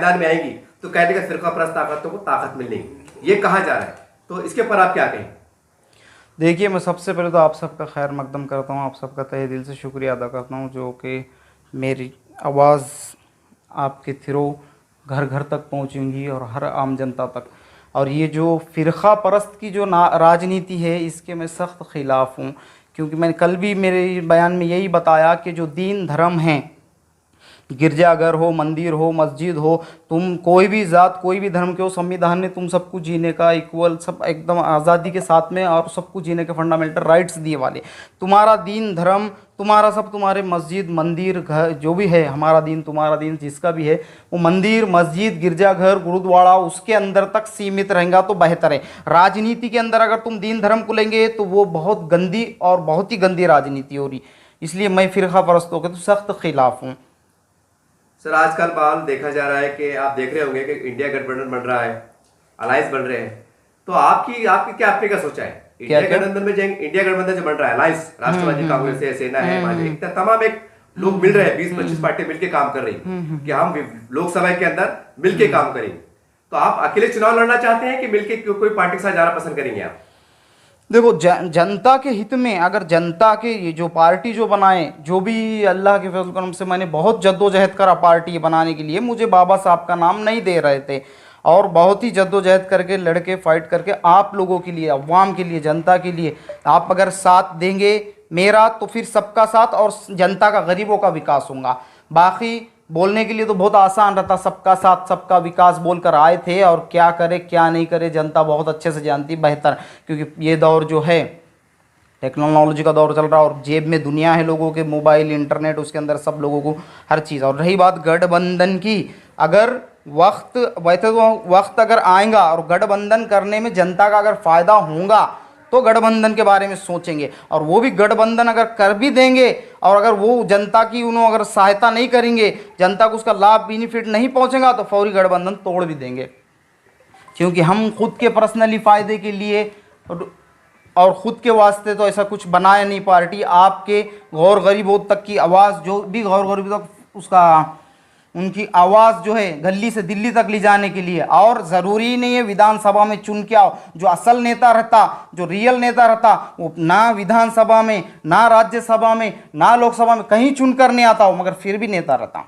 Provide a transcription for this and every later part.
मैदान में आएंगी तो कहने का फिरका परस्त ताकतों को ताकत मिलेगी, ये कहा जा रहा है। तो इसके ऊपर आप क्या कहें? देखिए, मैं सबसे पहले तो आप सबका खैर मकदम करता हूँ, आप सबका तहे दिल से शुक्रिया अदा करता हूँ जो कि मेरी आवाज़ आपके थ्रू घर घर तक पहुँचेंगी और हर आम जनता तक। और ये जो फ़िरक़ा परस्त की जो राजनीति है इसके मैं सख्त ख़िलाफ़ हूँ, क्योंकि मैंने कल भी मेरे बयान में यही बताया कि जो दीन धर्म हैं, गिरजाघर हो, मंदिर हो, मस्जिद हो, तुम कोई भी ज़ात कोई भी धर्म के हो, संविधान ने तुम सबको जीने का इक्वल सब एकदम आज़ादी के साथ में और सबको जीने के फंडामेंटल राइट्स दिए वाले। तुम्हारा दीन धर्म तुम्हारा सब, तुम्हारे मस्जिद मंदिर घर जो भी है, हमारा दीन तुम्हारा दीन जिसका भी है, वो मंदिर मस्जिद गिरजाघर गुरुद्वारा उसके अंदर तक सीमित रहेगा तो बेहतर है। राजनीति के अंदर अगर तुम दीन धर्म को लेंगे तो वो बहुत गंदी और बहुत ही गंदी राजनीति हो रही, इसलिए मैं फ़िरक़ा परस्तों के तो सख्त ख़िलाफ़ हूँ। सर आजकल माहौल देखा जा रहा है कि आप देख रहे होंगे कि इंडिया गठबंधन बन रहा है, अलायंस बन रहे हैं, तो आपकी आपने क्या सोचा है? इंडिया गठबंधन में जाएंगे, इंडिया गठबंधन जो बन रहा है अलायंस, राष्ट्रवादी कांग्रेस है, सेना है, भाजपा, तमाम एक लोग मिल रहे हैं, 20-25 पार्टी मिलकर काम कर रही है कि हम लोकसभा के अंदर मिलकर काम करेंगे। तो आप अकेले चुनाव लड़ना चाहते हैं कि मिलकर कोई पार्टी के साथ जाना पसंद करेंगे आप? देखो, जनता के हित में अगर जनता के ये जो पार्टी जो बनाए, जो भी अल्लाह के फजल करम से मैंने बहुत जद्दोजहद करा पार्टी बनाने के लिए, मुझे बाबा साहब का नाम नहीं दे रहे थे और बहुत ही जद्दोजहद करके लड़के फाइट करके आप लोगों के लिए, अवाम के लिए, जनता के लिए आप अगर साथ देंगे मेरा तो फिर सबका साथ और जनता का, गरीबों का विकास होगा। बाकी बोलने के लिए तो बहुत आसान रहता, सबका साथ सबका विकास बोलकर आए थे और क्या करे क्या नहीं करे जनता बहुत अच्छे से जानती बेहतर, क्योंकि ये दौर जो है टेक्नोलॉजी का दौर चल रहा है और जेब में दुनिया है लोगों के, मोबाइल इंटरनेट उसके अंदर सब लोगों को हर चीज़। और रही बात गठबंधन की, अगर वक्त अगर आएगा और गठबंधन करने में जनता का अगर फ़ायदा होगा तो गठबंधन के बारे में सोचेंगे, और वो भी गठबंधन अगर कर भी देंगे और अगर वो जनता की उन्होंने अगर सहायता नहीं करेंगे, जनता को उसका लाभ बेनिफिट नहीं पहुंचेगा तो फौरी गठबंधन तोड़ भी देंगे, क्योंकि हम खुद के पर्सनली फ़ायदे के लिए और ख़ुद के वास्ते तो ऐसा कुछ बनाया नहीं पार्टी। आपके गौर गरीबों तक की आवाज़, जो भी गौर गरीबों तक उसका उनकी आवाज़ जो है गली से दिल्ली तक ले जाने के लिए, और ज़रूरी नहीं है विधानसभा में चुन के आओ। जो असल नेता रहता, जो रियल नेता रहता, वो ना विधानसभा में, ना राज्यसभा में, ना लोकसभा में कहीं चुन कर नहीं आता हो, मगर फिर भी नेता रहता।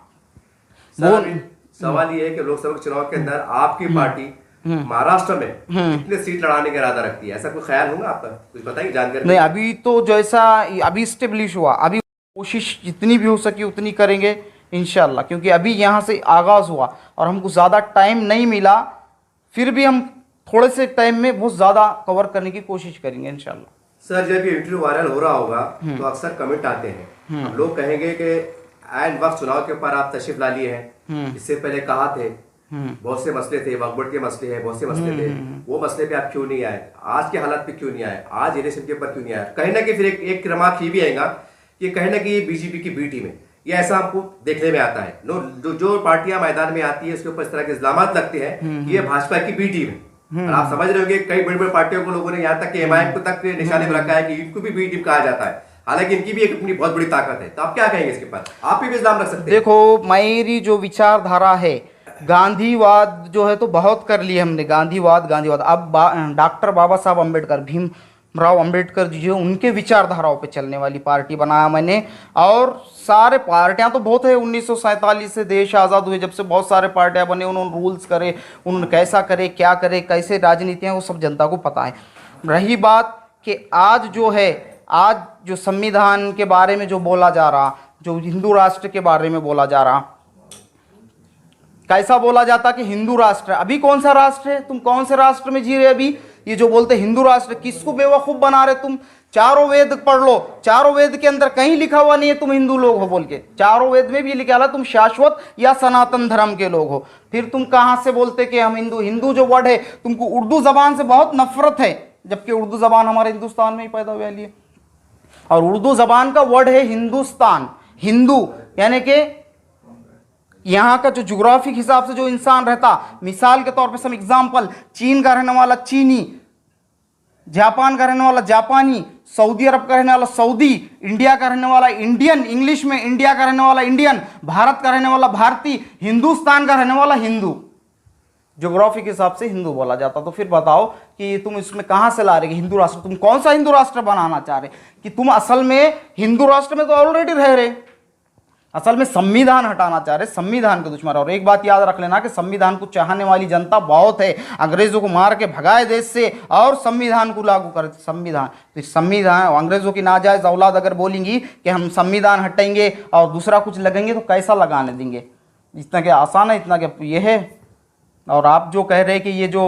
सवाल ये है कि लोकसभा चुनाव के अंदर आपकी पार्टी महाराष्ट्र में कितने सीट लड़ाने का इरादा रखती है? ऐसा कोई ख्याल होगा आपका? कुछ बताइए जानकारी। नहीं, अभी तो जैसा अभी स्टेब्लिश हुआ, अभी कोशिश जितनी भी हो सकी उतनी करेंगे इंशाल्लाह, क्योंकि अभी यहाँ से आगाज़ हुआ और हमको ज़्यादा टाइम नहीं मिला, फिर भी हम थोड़े से टाइम में बहुत ज़्यादा कवर करने की कोशिश करेंगे इंशाल्लाह। सर जब ये इंटरव्यू वायरल हो रहा होगा तो अक्सर कमेंट आते हैं, अब लोग कहेंगे कि ऐन वक्त चुनाव के ऊपर आप तशरीफ ला लिए हैं, इससे पहले कहा थे बहुत से मसले थे, वक्फ बोर्ड के मसले हैं, बहुत से मसले थे, वो मसले पे आप क्यों नहीं आए? आज के हालात पे क्यों नहीं आए? आज इलेक्शन के ऊपर क्यों नहीं आए? कहीं ना कहीं फिर एक रिमार्क ये भी आएगा कि कहीं ना कहीं ये बीजेपी की बी टीम है, ये ऐसा हमको देखने में आता है। जो पार्टियां मैदान में आती है उसके ऊपर इस तरह के इल्जामात लगते हैं कि ये भाजपा की बी टीम है। और आप समझ रहे होंगे कई बड़ी बड़ी पार्टियों को लोगों ने यहाँ तक कि एमआईएम को तक निशाने में रखा है कि इनको भी बी टीम कहा जाता है, हालांकि इनकी भी एक अपनी बहुत बड़ी ताकत है। तो आप क्या कहेंगे इसके ऊपर? आप भी इल्जाम रख सकते हैं। देखो, मेरी जो विचारधारा है, गांधीवाद जो है तो बहुत कर लिए हमने, गांधीवाद। अब डॉक्टर बाबा साहब अम्बेडकर, भीमराव अम्बेडकर जी जो उनके विचारधाराओं पे चलने वाली पार्टी बनाया मैंने। और सारे पार्टियां तो बहुत है, 1947 से देश आज़ाद हुए जब से बहुत सारे पार्टियां बने, उन्होंने रूल्स करे, उन्होंने कैसा करे क्या करे कैसे राजनीतियाँ, वो सब जनता को पता है। रही बात कि आज जो है, आज जो संविधान के बारे में जो बोला जा रहा, जो हिंदू राष्ट्र के बारे में बोला जा रहा, कैसा बोला जाता कि हिंदू राष्ट्र है। अभी कौन सा राष्ट्र है? तुम कौन से राष्ट्र में जी रहे? अभी ये जो बोलते हिंदू राष्ट्र, किसको बेवकूफ़ बना रहे तुम? चारों वेद पढ़ लो, चारों वेद के अंदर कहीं लिखा हुआ नहीं है तुम हिंदू लोग हो बोल के। चारों वेद में भी लिखा है तुम शाश्वत या सनातन धर्म के लोग हो। फिर तुम कहाँ से बोलते कि हम हिंदू? हिंदू जो वर्ड है, तुमको उर्दू जबान से बहुत नफरत है, जबकि उर्दू जबान हमारे हिंदुस्तान में ही पैदा हुआ है। और उर्दू जबान का वर्ड है हिंदुस्तान। हिंदू यानी कि यहाँ का जो ज्योग्राफिक हिसाब से जो इंसान रहता, मिसाल के तौर पे सम एग्जाम्पल, चीन का रहने वाला चीनी, जापान का रहने वाला जापानी, सऊदी अरब का रहने वाला सऊदी, इंडिया का रहने वाला इंडियन, इंग्लिश में इंडिया का रहने वाला इंडियन, भारत का रहने वाला भारतीय, हिंदुस्तान का रहने वाला हिंदू। ज्योग्राफी के हिसाब से हिंदू बोला जाता। तो फिर बताओ कि तुम इसमें कहां से ला रहे कि हिंदू राष्ट्र, तुम कौन सा हिंदू राष्ट्र बनाना चाह रहे कि तुम असल में हिंदू राष्ट्र में तो ऑलरेडी रह रहे, असल में संविधान हटाना चाह रहे, संविधान के दुश्मन। और एक बात याद रख लेना कि संविधान को चाहने वाली जनता बहुत है, अंग्रेजों को मार के भगाए देश से और संविधान को लागू करे। संविधान तो संविधान अंग्रेजों की नाजायज औलाद अगर बोलेंगी कि हम संविधान हटाएंगे और दूसरा कुछ लगेंगे तो कैसा लगाने देंगे? इतना क्या आसान है, इतना क्या ये है? और आप जो कह रहे हैं कि ये जो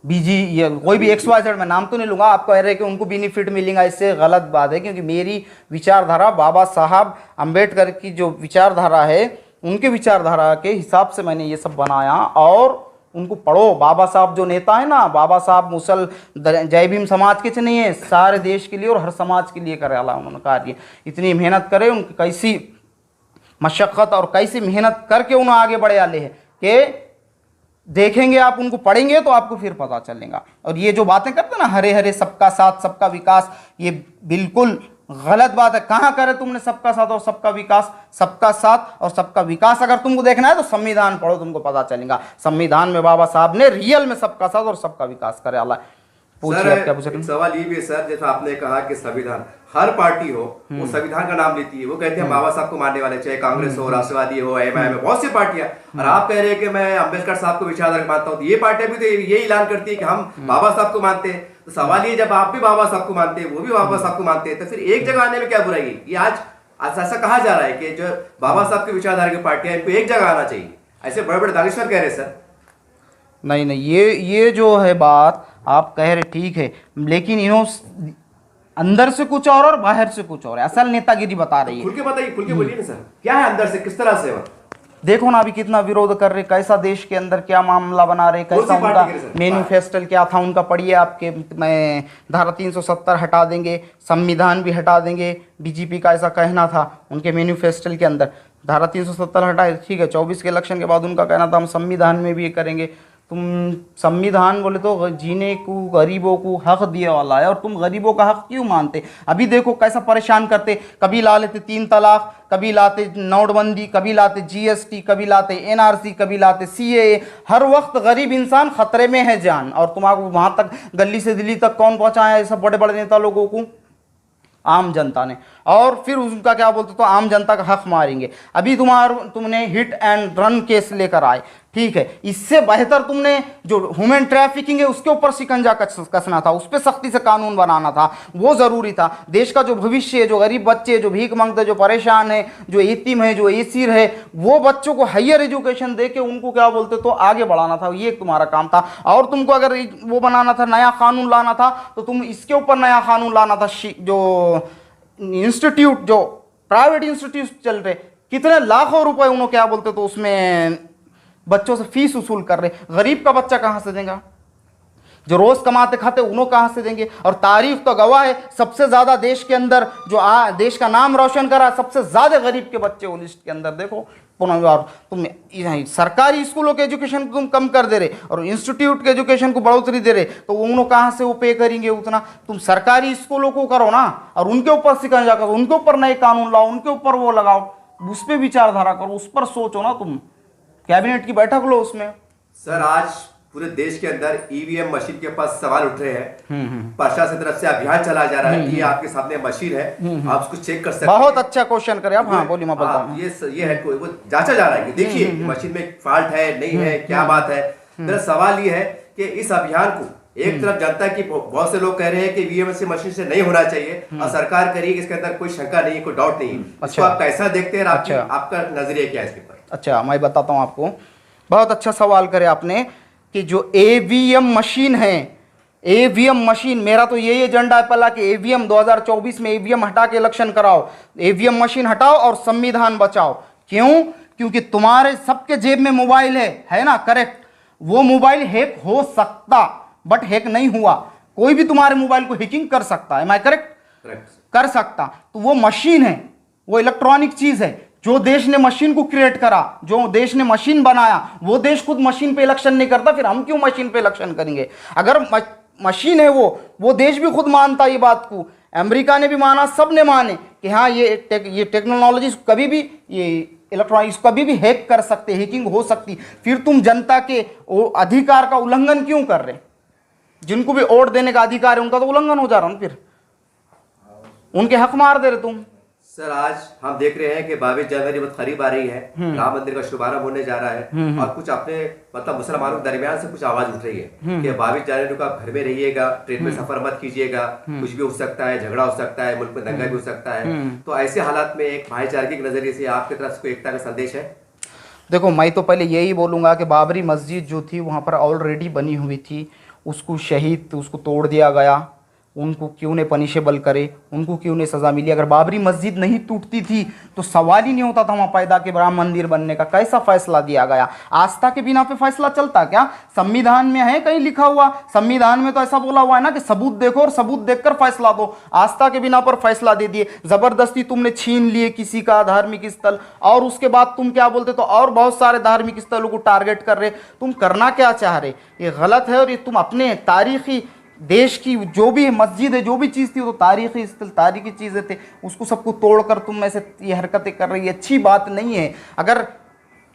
बीजी ये कोई भी XYZ मैं नाम तो नहीं लूँगा, आप कह रहे हैं कि उनको बेनिफिट मिलेगा, इससे गलत बात है। क्योंकि मेरी विचारधारा बाबा साहब अम्बेडकर की जो विचारधारा है उनके विचारधारा के हिसाब से मैंने ये सब बनाया। और उनको पढ़ो, बाबा साहब जो नेता है ना, बाबा साहब मुसल जय भीम समाज के नहीं है, सारे देश के लिए और हर समाज के लिए करे अला उन्होंने कार्य। इतनी मेहनत करे, उनकी कैसी मशक्क़त और कैसी मेहनत करके उन्हें आगे बढ़े आले है कि देखेंगे आप, उनको पढ़ेंगे तो आपको फिर पता चलेगा। और ये जो बातें करते ना हरे हरे सबका साथ सबका विकास, ये बिल्कुल गलत बात है। कहाँ करे तुमने सबका साथ और सबका विकास? सबका साथ और सबका विकास अगर तुमको देखना है तो संविधान पढ़ो, तुमको पता चलेगा। संविधान में बाबा साहब ने रियल में सबका साथ और सबका विकास करे। अल्लाह पूछिए, आप क्या पूछ रहे हैं? सवाल ये भी है सर, जैसा आपने कहा कि संविधान, हर पार्टी हो वो संविधान का नाम लेती है, वो कहते हैं बाबा साहब को मानने वाले, चाहे कांग्रेस हो, राष्ट्रवादी हो, एमआईएम हो, बहुत सी पार्टियां। और आप कह रहे हैं कि मैं अम्बेडकर साहब को विचारधारा मानता हूँ, तो ये पार्टियां भी तो ये ऐलान करती है कि हम बाबा साहब को मानते हैं। तो सवाल ये, जब आप भी बाबा साहब को मानते हैं, वो भी बाबा साहब को मानते हैं, तो फिर एक जगह आने में क्या बुराई है? ये आज ऐसा कहा जा रहा है कि जो बाबा साहब की विचारधारा की पार्टियां, इनको एक जगह आना चाहिए, ऐसे बड़े बड़े दानिश्वर कह रहे हैं सर। नहीं नहीं, ये जो है बात आप कह रहे ठीक है, लेकिन इन्हों अंदर से कुछ और बाहर से कुछ और है। असल नेतागिरी बता रही है। खुल के बताइए, खुल के बोलिए ना सर, क्या है अंदर से, किस तरह से? देखो ना अभी कितना विरोध कर रहे, कैसा देश के अंदर क्या मामला बना रहे, कैसा उनका मैनिफेस्टो क्या था उनका, पढ़िए आपके। मैं धारा 370 हटा देंगे, संविधान भी हटा देंगे, बीजेपी का ऐसा कहना था उनके मैनिफेस्टो के अंदर। धारा 370 हटाए, ठीक है। 24 के इलेक्शन के बाद उनका कहना था हम संविधान में भी ये करेंगे। तुम संविधान बोले तो जीने को गरीबों को हक दिए वाला है, और तुम गरीबों का हक क्यों मानते? अभी देखो कैसा परेशान करते, कभी ला लेते 3 तलाक, कभी लाते नोटबंदी, कभी लाते GST, कभी लाते NRC, कभी लाते CAA। हर वक्त गरीब इंसान खतरे में है जान। और तुम्हारा वहाँ तक गली से दिल्ली तक कौन पहुँचाया ऐसा बड़े बड़े नेता लोगों को? आम जनता ने। और फिर उनका क्या बोलते तो आम जनता का हक मारेंगे। अभी तुमने हिट एंड रन केस लेकर आए, ठीक है। इससे बेहतर तुमने जो ह्यूमन ट्रैफिकिंग है उसके ऊपर शिकंजा कसना था, उस पर सख्ती से कानून बनाना था, वो जरूरी था। देश का जो भविष्य है, जो गरीब बच्चे, जो भीख मांगते, जो परेशान है, जो यतीम है, जो एसीर है, वो बच्चों को हायर एजुकेशन दे के उनको क्या बोलते तो आगे बढ़ाना था। ये तुम्हारा काम था। और तुमको अगर वो बनाना था, नया कानून लाना था, तो तुम इसके ऊपर नया कानून लाना था। जो इंस्टीट्यूट, जो प्राइवेट इंस्टीट्यूट चल रहे, कितने लाखों रुपए उन्होंने क्या बोलते तो उसमें बच्चों से फीस वसूल कर रहे। गरीब का बच्चा कहां से देगा? जो रोज कमाते खाते उन्होंने कहां से देंगे? और तारीख तो गवाह है, सबसे ज्यादा देश के अंदर जो देश का नाम रोशन करा, सबसे ज्यादा गरीब के बच्चे वो लिस्ट के अंदर। देखो और तुम सरकारी स्कूलों के एजुकेशन को तुम कम कर दे रहे और इंस्टीट्यूट के एजुकेशन को बढ़ोतरी दे रहे, तो उन्होंने कहां से वो पे करेंगे उतना? तुम सरकारी स्कूलों को करो ना, और उनके ऊपर शिकंजा करो, उनके ऊपर नए कानून लाओ, उनके ऊपर वो लगाओ, उस पर विचारधारा करो, उस पर सोचो ना। तुम कैबिनेट की बैठक लो उसमें। सर आज पूरे देश के अंदर ईवीएम मशीन के पास सवाल उठ रहे हैं, प्रशासन तरफ से अभियान चला जा रहा है। ये आपके सामने मशीन है, आप उसको चेक कर सकते हैं। बहुत अच्छा क्वेश्चन करे आप। हाँ बोलिए, मैं बताता हूं। ये है कोई वो जांचा जा रहा है कि देखिए मशीन में फॉल्ट है नहीं है, क्या बात है। मेरा सवाल ये है कि इस अभियान को एक तरफ जनता की बहुत से लोग कह रहे हैं कि ईवीएम से मशीन से नहीं होना चाहिए और सरकार करेगी, इसके अंदर कोई शंका नहीं है, कोई डाउट नहीं है। इसको आप कैसा देखते हैं? आपका नजरिया क्या है इसके ऊपर? अच्छा, मैं बताता हूं आपको। बहुत अच्छा सवाल करे आपने कि जो ईवीएम मशीन है, ईवीएम मशीन, मेरा तो यही एजेंडा है पहला कि ईवीएम 2024 में ईवीएम हटा के इलेक्शन कराओ, ईवीएम मशीन हटाओ और संविधान बचाओ। क्यों? क्योंकि तुम्हारे सबके जेब में मोबाइल है ना? करेक्ट। वो मोबाइल हैक हो सकता, बट हैक नहीं हुआ। कोई भी तुम्हारे मोबाइल को हैकिंग कर सकता है, मैं करेक्ट? कर सकता। तो वो मशीन है, वो इलेक्ट्रॉनिक चीज है। जो देश ने मशीन को क्रिएट करा, जो देश ने मशीन बनाया, वो देश खुद मशीन पे इलेक्शन नहीं करता, फिर हम क्यों मशीन पे इलेक्शन करेंगे? अगर मशीन है वो देश भी खुद मानता है ये बात को, अमेरिका ने भी माना, सब ने माने कि हाँ ये टेक्नोलॉजी कभी भी, ये इलेक्ट्रॉनिक्स कभी भी हैक कर सकते, हैकिंग हो सकती। फिर तुम जनता के अधिकार का उल्लंघन क्यों कर रहे? जिनको भी वोट देने का अधिकार है उनका तो उल्लंघन हो जा रहा है, फिर उनके हक मार दे रहे तुम। सर आज हम देख रहे हैं कि 22 जनवरी बहुत करीब आ रही है, राम मंदिर का शुभारंभ होने जा रहा है और कुछ अपने मतलब मुसलमानों के दरमियान से कुछ आवाज उठ रही है कि 22 जनवरी को आप घर में रहिएगा, ट्रेन में सफर मत कीजिएगा, कुछ भी हो सकता है, झगड़ा हो सकता है, मुल्क में दंगा भी हो सकता है। तो ऐसे हालात में एक भाईचारे के नजरिए से आपकी तरफ से कोई एकता का संदेश है? देखो मैं तो पहले यही बोलूँगा कि बाबरी मस्जिद जो थी वहाँ पर ऑलरेडी बनी हुई थी, उसको शहीद, उसको तोड़ दिया गया, उनको क्यों नहीं पनिशेबल करे, उनको क्यों नहीं सज़ा मिली? अगर बाबरी मस्जिद नहीं टूटती थी तो सवाल ही नहीं होता था वहाँ पैदा के राम मंदिर बनने का। कैसा फैसला दिया गया? आस्था के बिना पे फैसला चलता क्या? संविधान में है कहीं लिखा हुआ? संविधान में तो ऐसा बोला हुआ है ना कि सबूत देखो और सबूत देखकर फैसला दो। आस्था के बिना पर फैसला दे दिए, ज़बरदस्ती तुमने छीन लिए किसी का धार्मिक स्थल, और उसके बाद तुम क्या बोलते तो और बहुत सारे धार्मिक स्थलों को टारगेट कर रहे। तुम करना क्या चाह रहे? ये गलत है। और ये तुम अपने तारीखी देश की जो भी मस्जिद है, जो भी चीज़ थी, वो तो तारीखी स्थल, तारीखी चीज़ें थे, उसको सबको तोड़कर तुम ऐसे ये हरकतें कर रही है, अच्छी बात नहीं है। अगर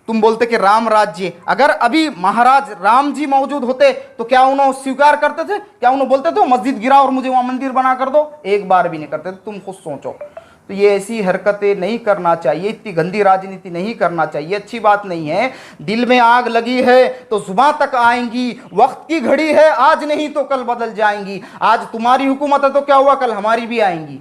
तुम बोलते कि राम राज्य, अगर अभी महाराज राम जी मौजूद होते तो क्या उन्होंने स्वीकार करते थे? क्या उन्होंने बोलते थे मस्जिद गिरा और मुझे वहाँ मंदिर बना कर दो? एक बार भी नहीं करते थे। तुम खुद सोचो। तो ये ऐसी हरकतें नहीं करना चाहिए, इतनी गंदी राजनीति नहीं करना चाहिए, अच्छी बात नहीं है। दिल में आग लगी है तो जुबान तक आएंगी, वक्त की घड़ी है, आज नहीं तो कल बदल जाएंगी। आज तुम्हारी हुकूमत है तो क्या हुआ, कल हमारी भी आएंगी।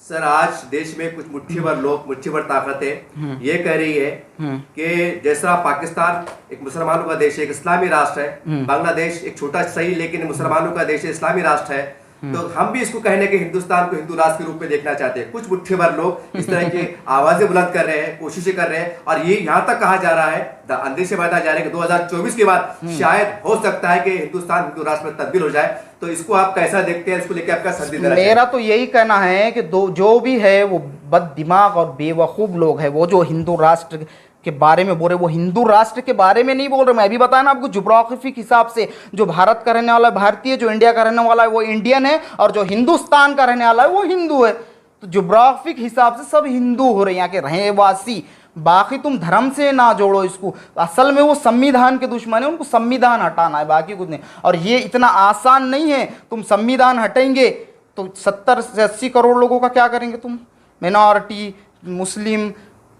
सर आज देश में कुछ मुट्ठी भर लोग, मुट्ठी भर ताकतें ये कह रही है कि जैसा पाकिस्तान एक मुसलमानों का देश है, एक इस्लामी राष्ट्र है, बांग्लादेश एक छोटा सही लेकिन मुसलमानों का देश है, इस्लामी राष्ट्र है, तो हम भी इसको कहने के हिंदुस्तान को हिंदू राष्ट्र के रूप में देखना चाहते हैं। कुछ मुट्ठी भर लोग इस तरह की आवाजें बुलंद कर रहे हैं, कोशिशें कर रहे हैं, और ये यहाँ तक कहा जा रहा है, अंदेशे बताया जा रहा है कि 2024 के बाद शायद हो सकता है कि हिंदुस्तान हिंदू राष्ट्र में तब्दील हो जाए। तो इसको आप कैसा देखते हैं? इसको लेकर आपका संदेश देना मेरा तो यही कहना है कि जो भी है वो बद दिमाग और बेवकूफ़ लोग हैं, वो जो हिंदू राष्ट्र के बारे में बोल रहे, वो हिंदू राष्ट्र के बारे में नहीं बोल रहे। मैं अभी बताया ना आपको, ज्योग्राफिक हिसाब से जो भारत का रहने वाला है भारतीय, जो इंडिया का रहने वाला है वो इंडियन है, और जो हिंदुस्तान का रहने वाला है वो हिंदू है। तो ज्योग्राफिक हिसाब से सब हिंदू हो रहे हैं, यहाँ के रहनेवासी। बाकी तुम धर्म से ना जोड़ो इसको। असल में वो संविधान के दुश्मन है, उनको संविधान हटाना है, बाकी कुछ नहीं। और ये इतना आसान नहीं है। तुम संविधान हटेंगे तो 70 से 80 करोड़ लोगों का क्या करेंगे तुम? मिनॉरिटी, मुस्लिम,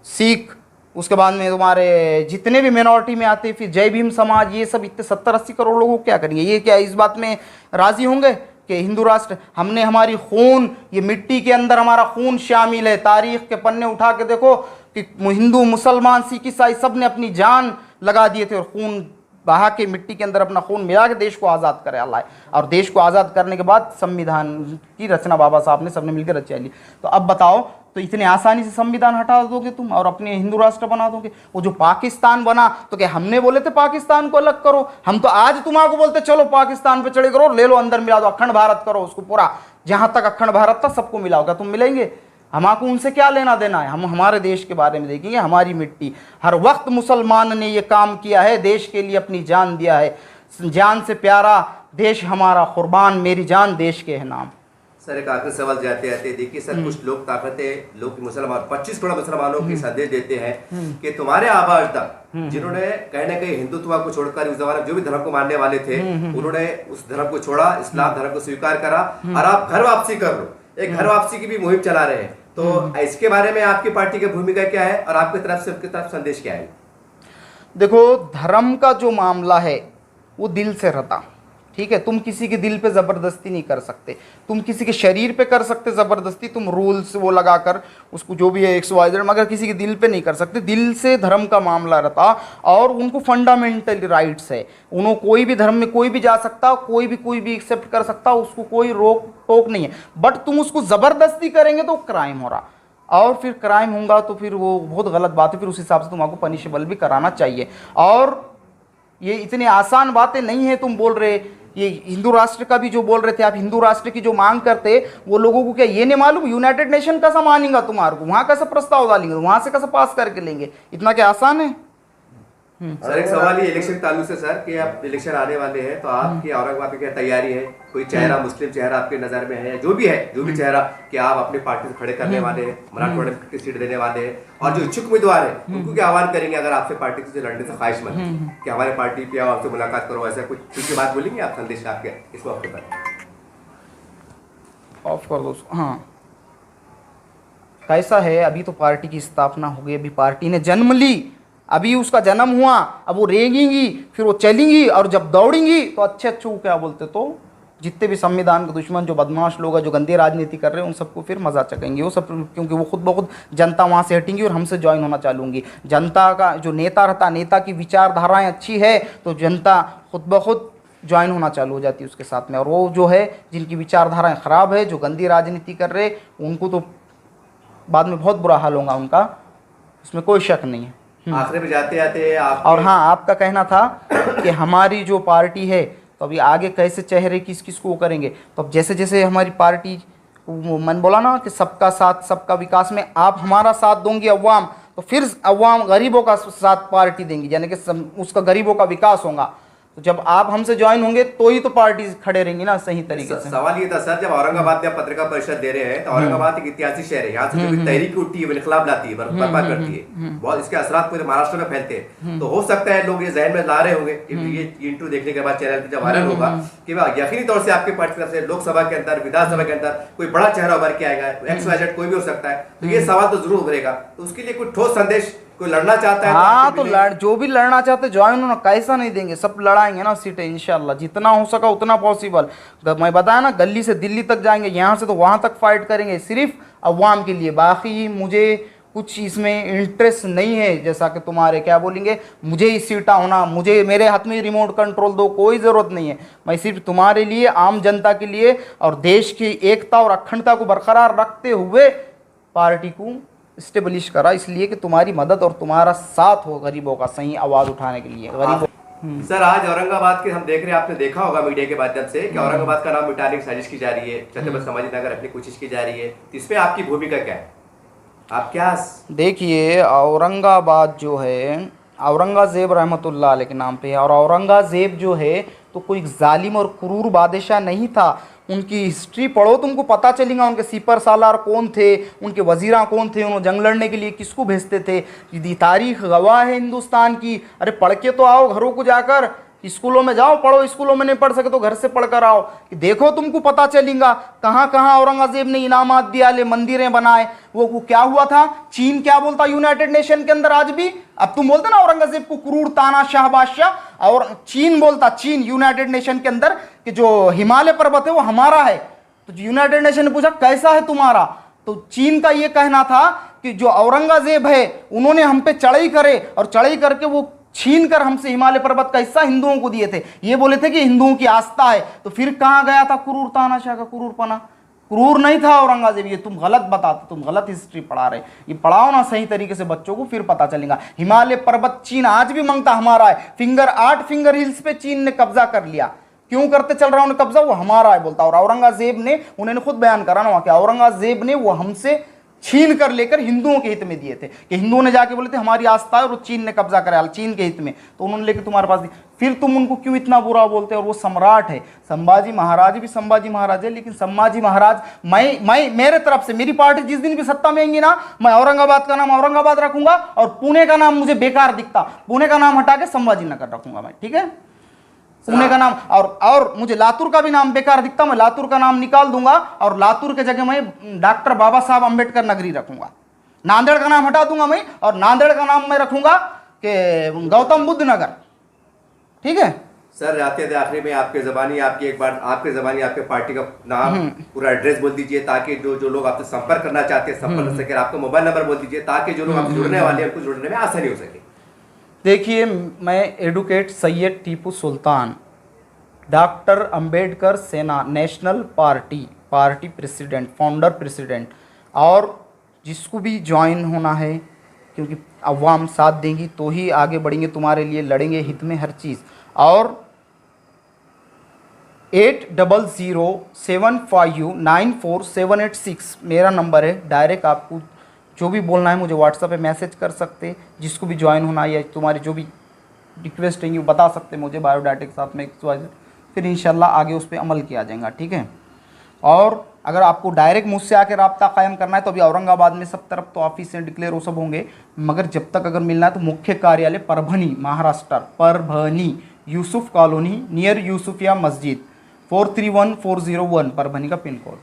सिख, उसके बाद में तुम्हारे जितने भी मिनॉरिटी में आते, फिर जय भीम समाज, ये सब इतने 70-80 करोड़ लोगों को क्या करेंगे? ये क्या इस बात में राजी होंगे कि हिंदू राष्ट्र? हमने हमारी खून, ये मिट्टी के अंदर हमारा खून शामिल है। तारीख के पन्ने उठा के देखो कि हिंदू, मुसलमान, सिख, ईसाई सब ने अपनी जान लगा दिए थे और खून बहा के मिट्टी के अंदर अपना खून मिला के देश को आज़ाद करे अल्लाह। और देश को आज़ाद करने के बाद संविधान की रचना बाबा साहब ने सबने मिलकर रचा ली। तो अब बताओ, तो इतने आसानी से संविधान हटा दोगे तुम और अपने हिंदू राष्ट्र बना दोगे? वो जो पाकिस्तान बना, तो क्या हमने बोले थे पाकिस्तान को अलग करो? हम तो आज तुम्हारा बोलते चलो पाकिस्तान पे चढ़े करो, ले लो अंदर मिला दो, अखंड भारत करो उसको पूरा, जहां तक अखंड भारत था सबको मिलाओ। तुम मिलेंगे? हमको उनसे क्या लेना देना है? हम हमारे देश के बारे में देखेंगे, हमारी मिट्टी। हर वक्त मुसलमान ने ये काम किया है, देश के लिए अपनी जान दिया है। जान से प्यारा देश हमारा, कुर्बान मेरी जान देश के है नाम। सर एक आखिरी सवाल जाते आते, देखिए सर कुछ लोग ताकतें, लोग मुसलमान 25 करोड़ मुसलमानों की संदेश देते हैं कि तुम्हारे आवाज तक जिन्होंने कहीं ना कहीं हिंदुत्व को छोड़कर उस जमाने जो भी धर्म को मानने वाले थे, उन्होंने उस धर्म को छोड़ा, इस्लाम धर्म को स्वीकार करा और आप घर वापसी कर लो, एक घर वापसी की भी मुहिम चला रहे हैं। तो इसके बारे में आपकी पार्टी की भूमिका क्या है और आपकी तरफ से, उनकी तरफ संदेश क्या है? देखो, धर्म का जो मामला है वो दिल से रहता, ठीक है। तुम किसी के दिल पे ज़बरदस्ती नहीं कर सकते, तुम किसी के शरीर पे कर सकते ज़बरदस्ती, तुम रूल्स वो लगाकर उसको जो भी है XYZ, मगर किसी के दिल पे नहीं कर सकते। दिल से धर्म का मामला रहता और उनको फंडामेंटल राइट्स है, उन्होंने कोई भी धर्म में कोई भी जा सकता, कोई भी एक्सेप्ट कर सकता, उसको कोई रोक टोक नहीं है। बट तुम उसको ज़बरदस्ती करेंगे तो क्राइम हो रहा, और फिर क्राइम होगा तो फिर वो बहुत गलत बात है, फिर उस हिसाब से तुमको पनिशेबल भी कराना चाहिए। और ये इतनी आसान बातें नहीं है। तुम बोल रहे ये हिंदू राष्ट्र का भी जो बोल रहे थे आप, हिंदू राष्ट्र की जो मांग करते, वो लोगों को क्या ये नहीं मालूम यूनाइटेड नेशन कैसा मानेगा तुम्हारे को? वहाँ कैसे प्रस्ताव डालेंगे, वहाँ से कैसे पास करके लेंगे? इतना क्या आसान है? सर एक सवाल ये इलेक्शन ताल्लुक से सर कि आप इलेक्शन आने वाले हैं तो आपकी औरंगाबाद की क्या तैयारी है? कोई चेहरा मुस्लिम चेहरा आपके नजर में है, जो भी है जो भी चेहरा कि आप अपनी पार्टी से खड़े करने वाले हैं, मराठवाड़ा की सीट देने वाले हैं, और जो इच्छुक उम्मीदवार है उनको क्या आह्वान करेंगे अगर आपसे पार्टी से लड़ने से ख्वाहिशमंद है कि हमारी पार्टी पे आओ, आपसे मुलाकात करो, ऐसा कुछ की बात बोलेंगे आप? संदेश आपके इस वक्त पर ऑफ कर दो उसको। हाँ, कैसा है, अभी तो पार्टी की स्थापना हो गई, अभी पार्टी ने जन्म ली, अभी उसका जन्म हुआ, अब वो रेंगेंगी, फिर वो चलेंगी, और जब दौड़ेंगी तो अच्छे अच्छे वो क्या बोलते, तो जितने भी संविधान के दुश्मन जो बदमाश लोग हैं, जो गंदी राजनीति कर रहे हैं, उन सबको फिर मजा चखेंगे वो सब, क्योंकि वो खुद ब खुद जनता वहाँ से हटेंगी और हमसे ज्वाइन होना चालू होंगी। जनता का जो नेता रहता, नेता की विचारधाराएं अच्छी है तो जनता खुद ब खुद ज्वाइन होना चालू हो जाती है उसके साथ में, और वो जो है जिनकी विचारधाराएं ख़राब है, जो गंदी राजनीति कर रहे, उनको तो बाद में बहुत बुरा हाल होगा उनका, इसमें कोई शक नहीं है। आखिर में जाते जाते आप, और हाँ, आपका कहना था कि हमारी जो पार्टी है तो अभी आगे कैसे चेहरे किस किस को वो करेंगे, तो अब जैसे जैसे हमारी पार्टी, मन बोला ना कि सबका साथ सबका विकास में आप हमारा साथ दोगे अवाम, तो फिर अवाम गरीबों का साथ पार्टी देंगी, यानी कि उसका गरीबों का विकास होगा। तो जब आप हमसे ज्वाइन होंगे तो ही तो पार्टी खड़े रहेंगी ना सही तरीके से। सवाल ये था सर, जब औरंगाबाद में पत्रकार परिषद दे रहे हैं तो औरंगाबाद एक ऐतिहासिक शहर है, यहाँ से जो भी तहरीक उठती है, इनकलाब लाती है, बर्बाद करती है, बहुत इसके असरात पूरे महाराष्ट्र में फैलते हैं। तो हो सकता है लोग ये जहन में ला रहे होंगे ये इंटरव्यू देखने के बाद चैनल पे जब वायरल होगा कि यकीनी तौर से आपके पार्टी की तरफ से लोकसभा के अंदर, विधानसभा के अंदर कोई बड़ा चेहरा उभर के आएगा, XYZ कोई भी हो सकता है, तो ये सवाल तो जरूर उभरेगा। तो उसके लिए कुछ ठोस संदेश, कोई लड़ना चाहता है हाँ तो जो भी लड़ना चाहते ज्वाइन होना, कैसा नहीं देंगे, सब लड़ाएंगे ना सीटें इंशाल्लाह, जितना हो सका उतना पॉसिबल। मैं बताया ना, गली से दिल्ली तक जाएंगे, यहाँ से तो वहाँ तक फाइट करेंगे, सिर्फ अवाम के लिए। बाकी मुझे कुछ इसमें इंटरेस्ट नहीं है, जैसा कि तुम्हारे क्या बोलेंगे, मुझे ही सीटा होना, मुझे मेरे हाथ में रिमोट कंट्रोल दो, कोई ज़रूरत नहीं है। मैं सिर्फ तुम्हारे लिए, आम जनता के लिए और देश की एकता और अखंडता को बरकरार रखते हुए पार्टी को स्टेब्लिश करा, इसलिए कि तुम्हारी मदद और तुम्हारा साथ हो गरीबों का सही आवाज़ उठाने के लिए। गरीबों सर आज औरंगाबाद के हम देख रहे हैं, आपने देखा होगा मीडिया के माध्यम से कि औरंगाबाद का नाम मिटाने की साजिश की जा रही है, छत्रपति संभाजी नगर अपनी कोशिश की जा रही है, इस पे आपकी भूमिका क्या है? आप क्या देखिए, औरंगाबाद जो है औरंगज़ेब रहमतुल्लाह अलैह के नाम पे है, और औरंगज़ेब जो है तो कोई जालिम और क्रूर बादशाह नहीं था। उनकी हिस्ट्री पढ़ो, तुमको पता चलेगा उनके सिपर सालार कौन थे, उनके वजीरा कौन थे, उन्होंने जंग लड़ने के लिए किसको भेजते थे, ये तारीख गवाह है हिंदुस्तान की। अरे पढ़ के तो आओ, घरों को जाकर स्कूलों में जाओ पढ़ो, स्कूलों में नहीं पढ़ सके तो घर से पढ़ कर आओ, देखो तुमको पता चलेगा कहाँ कहाँ औरंगज़ेब ने इनामात दिया, ले मंदिरें बनाए। वो क्या हुआ था, चीन क्या बोलता यूनाइटेड नेशन के अंदर आज भी, अब तुम बोलते ना औरंगज़ेब को क्रूर तानाशाह बादशाह, और चीन बोलता, चीन यूनाइटेड नेशन के अंदर कि जो हिमालय पर्वत है वो हमारा है। तो यूनाइटेड नेशन ने पूछा कैसा है तुम्हारा, तो चीन का ये कहना था कि जो औरंगज़ेब है उन्होंने हम पे चढ़ाई करे, और चढ़ाई करके वो छीन कर हमसे हिमालय पर्वत का हिस्सा हिंदुओं को दिए थे। ये बोले थे कि हिंदुओं की आस्था है। तो फिर कहाँ गया था क्रूर तानाशाह का क्रूरपना? क्रूर नहीं था औरंगज़ेब, ये तुम गलत बताते, तुम गलत हिस्ट्री पढ़ा रहे। ये पढ़ाओ ना सही तरीके से बच्चों को, फिर पता चलेगा। हिमालय पर्वत चीन आज भी मांगता हमारा है, 8 फिंगर हिल्स पे चीन ने कब्जा कर लिया। क्यों करते चल रहा उन्हें कब्जा, वो हमारा है बोलता। और औरंगज़ेब ने, उन्होंने खुद बयान करा ना कि औरंगज़ेब ने वो हमसे छीन कर लेकर हिंदुओं के हित में दिए थे, कि हिंदुओं ने जाके बोले थे हमारी आस्था है और चीन ने कब्जा करा चीन के हित में, तो उन्होंने लेके तुम्हारे पास दी। फिर तुम उनको क्यों इतना बुरा बोलते हैं? और वो सम्राट है, संभाजी महाराज भी संभाजी महाराज है, लेकिन संभाजी महाराज मैं मेरे तरफ से, मेरी पार्टी जिस दिन भी सत्ता में आएंगी ना, मैं औरंगाबाद का नाम औरंगाबाद रखूंगा, और पुणे का नाम मुझे बेकार दिखता, पुणे का नाम हटा के संभाजी नगर रखूंगा मैं, ठीक है? पुणे का नाम, और मुझे लातूर का भी नाम बेकार दिखता, मैं लातूर का नाम निकाल दूंगा, और लातूर के जगह मैं डॉक्टर बाबा साहब अंबेडकर नगरी रखूंगा। नांदेड़ का नाम हटा दूंगा मैं, और नांदेड़ का नाम मैं रखूंगा कि गौतम बुद्ध नगर, ठीक है? सर जाते थे आखिरी में आपके जबानी, आपकी एक बार आपके जबानी आपके पार्टी का नाम पूरा एड्रेस बोल दीजिए, ताकि जो लोग आपसे संपर्क करना चाहते हैं संपर्क कर सके। आपका मोबाइल नंबर बोल दीजिए, ताकि जो लोग आपसे जुड़ने वाले हैं उनको जुड़ने में आसानी हो सके। देखिए, मैं एडवोकेट सैयद टीपू सुल्तान, डॉक्टर अंबेडकर सेना national party president, founder president, और जिसको भी ज्वाइन होना है, क्योंकि अवाम साथ देंगी तो ही आगे बढ़ेंगे, तुम्हारे लिए लड़ेंगे हित में हर चीज़। और 8007594786 मेरा नंबर है। डायरेक्ट आपको जो भी बोलना है मुझे व्हाट्सएप पे मैसेज कर सकते, जिसको भी ज्वाइन होना है या तुम्हारी जो भी रिक्वेस्ट है, बता सकते हैं मुझे बायोडाटा के साथ में XYZ, फिर इंशाल्लाह आगे उस पर अमल किया जाएगा, ठीक है। और अगर आपको डायरेक्ट मुझसे आके रब्ता कायम करना है तो अभी औरंगाबाद में सब तरफ तो ऑफिस से डिक्लेयर वो सब होंगे, मगर जब तक अगर मिलना है तो मुख्य कार्यालय परभनी महाराष्ट्र, परभनी यूसुफ कॉलोनी नियर यूसुफिया मस्जिद 431401 परभनी का पिन कोड।